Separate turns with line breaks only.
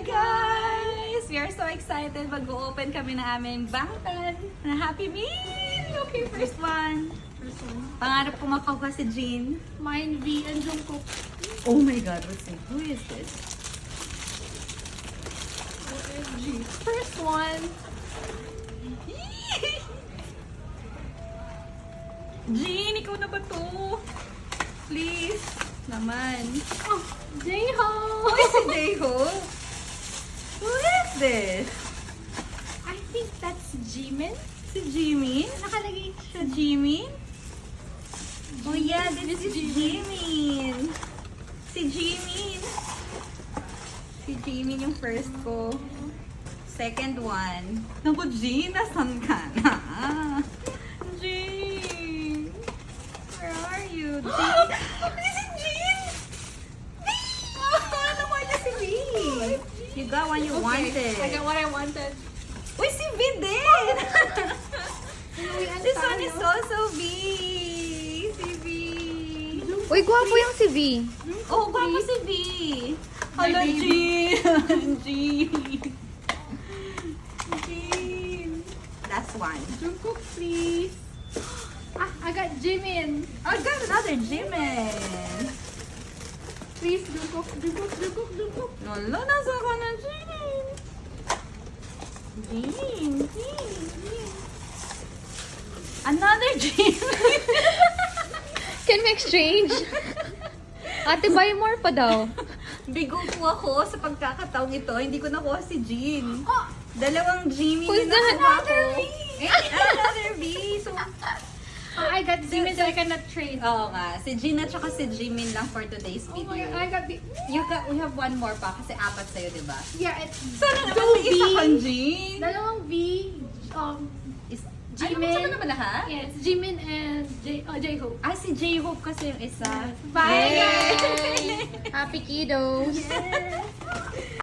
guys! We are so excited. Mag-open kami na aming bangtan na Happy Meal! Okay, first one. Pangarap ko makuha si Jean.
Mine, V, and Jungkook.
Oh my God, what's it? Who is this?
OMG. First one.
Jean, ikaw na ba to? Please. Naman.
Oh, J-Ho!
Who is si Daeho? Who is this?
I think that's Jimin.
Si Jimin?
Nakalagay
Si Jimin? Oh yeah, this is Jimin. Si Jimin. Si Jimin yung first ko. Second one. Naku, Jean, nasan ka na? Jean! Where are you? Jean! This is Jean! Ano mo na si V? You got one you wanted.
I got what I wanted.
Uy, si V din! This one is
so...
also V! Si V!
Uy, gwapo yung si V.
Oh, gwapo si V! Hello, Jean! Jean! Jean! Last one.
Jungkook, please. Ah, I got Jimin.
I got another Jimin!
Please, Jungkook, Jungkook, Jungkook, Jungkook.
Lolo, nasa ka na, Jean! Jean! Jean! Another Jean!
Can we exchange? Ate, buy more pa daw.
Bigo po ako sa pagkakataong ito. Hindi ko nakuha si Jean.
Oh,
Dalawang Jimmy
Who's
yung
that?
nakuha ko.
Another V!
Another V! So,
I got Jimin, so I cannot trade.
oo nga. Si Jean at saka si Jimin lang for today's
Oh my
video.
God, I got the...
We have one more pa kasi apat sa'yo, di ba?
Yeah, it's...
Sana naman
Go
may isa
V.
kang Jean.
Dalawang V,
Is,
Jimin.
Ano ba lahat?
yes, Jimin and J-Hope.
Ah, si J-Hope kasi yung isa.
Bye,
Yay!
guys!
Happy kiddos.
Yes.